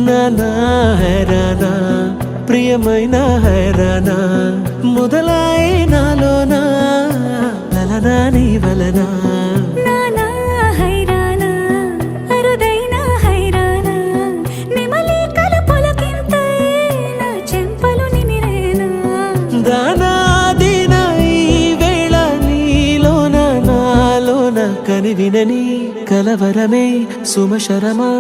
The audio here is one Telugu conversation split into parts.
నానా హైరానా ప్రియమైన హైరానా మొదలాయి నాలోనా లలనా నీ వలనా నానా హైరానా అరుదైన హైరానా నిమలి కలుపులకింతై నా చెంపలు నిమిరేనా దానా దినా ఈ వేళ నీలోన నాలోన కనివినని కలవరమే సుమశరమా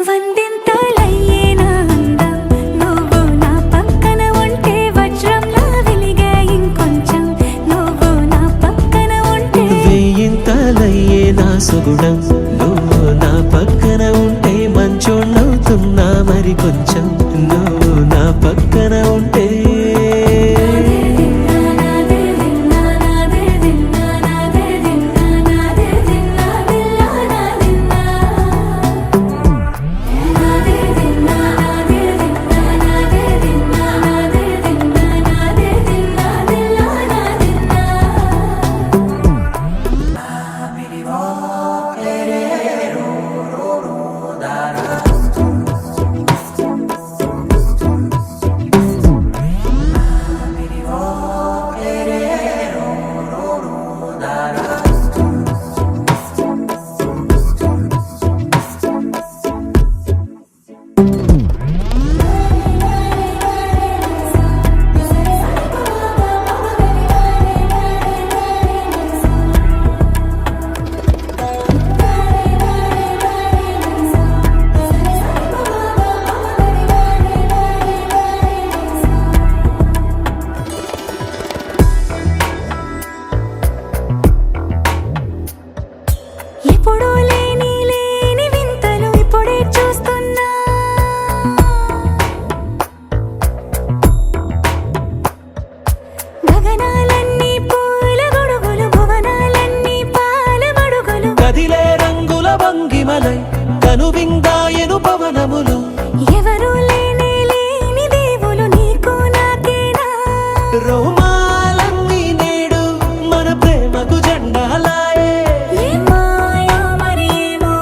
వందింతలయ్యేనా అందం నువ్వు నా పక్కన ఉంటే వజ్రంలా వెలిగే ఇంకొంచెం నువ్వు నా పక్కన ఉంటే వెయ్యింతలయ్యే నా సుగుణం నువ్వు నా పక్కన ఉంటే మంచోణ్ణవుతున్నా మరి కొంచెం నువ్వు నా పక్కన ఉంటే ఎప్పుడూ లేని వింతలు ఇప్పుడే చూస్తున్నా గగనాలన్నీ పూల గొడుగులు భువనాలన్నీ పాల మడుగులు కదిలే రంగుల భంగిమలై కనువిందాయను పవనములు ఎవరూ లేని దేవులు నీకు నాకేనా రోమాలన్నీ నేడు మన ప్రేమకు జెండాలాయే మాయో మరేమో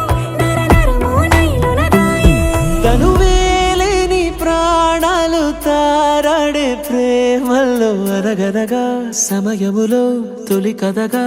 నరనరమో నైలునదాయే తనువేలేని ప్రాణాలు తారాడే ప్రేమల్లో అరగనగా సమయములో తొలి కథగా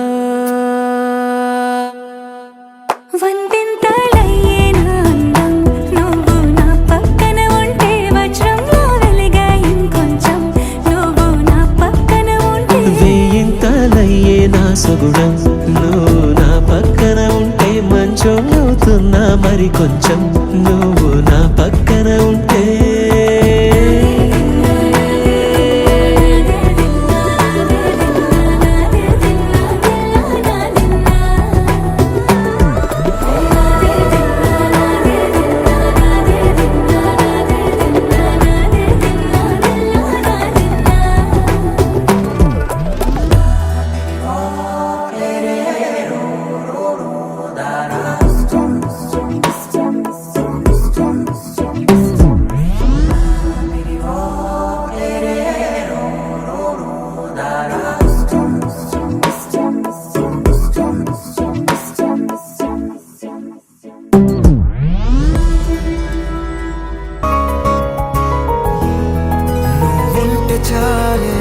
వందింతలయ్యేనా అందం నువ్వు నా పక్కన ఉంటే వజ్రంలా వెలిగే ఇంకొంచెం నువ్వు నా పక్కన ఉంటే వెయ్యింతలయ్యే నా సుగుణం నువ్వు నా పక్కన ఉంటే మంచోణ్ణవుతున్నా మరి కొంచెం నువ్వు నా పక్కన ఉంటే చాలే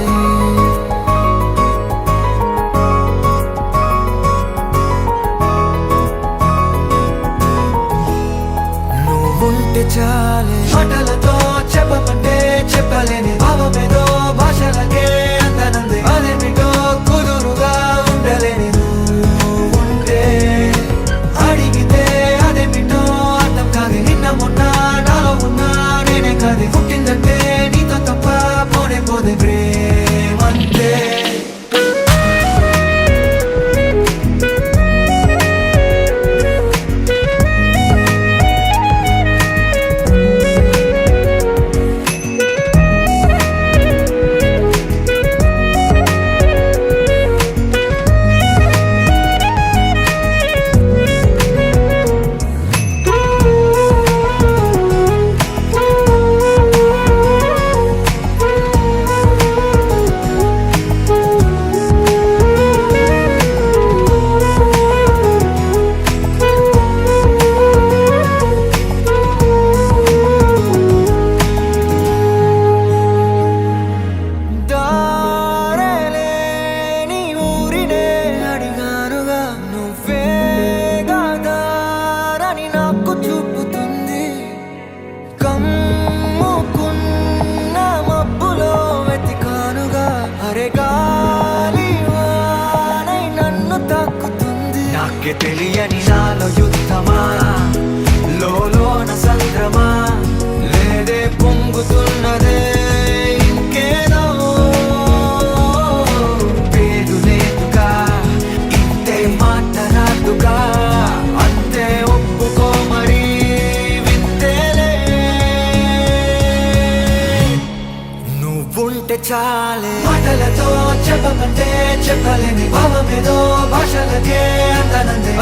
నువ్వుంటే చాలే మాటలతో చెప్పమంటే చెప్పలేని భావమేదో భాషలకే అందనంది అదేమిటో కుదురుగా ఉండలేని నువ్వుంటే అడిగితే అదేమిటో అర్థం కాదు నిన్న మొన్న నాలో ఉన్నా నేనే కాదు పుట్టిందంటే నీతో తప్ప పోనే పోదే ప్రేమంతే దారేలేని ఊరినే అడిగానుగా నువ్వే గాదారని నాకు చూపుతుంది కమ్ముకున్న మబ్బులో వెతికానుగా అరే గాలి వానై నన్ను తాకుతుంది నాకే తెలియని నాలో యుద్ధమా లోన సంద్రమా లేదే పొంగుతున్నదే ఇంకేదో పేరు లేదుగా ఇంతే మాట రాదుగా అంతే ఒప్పుకో మరి వింతేలే నువ్వుంటే చాలే మాటలతో చెప్పమంటే చెప్పలేని భావమేదో భాషలకే అందనందే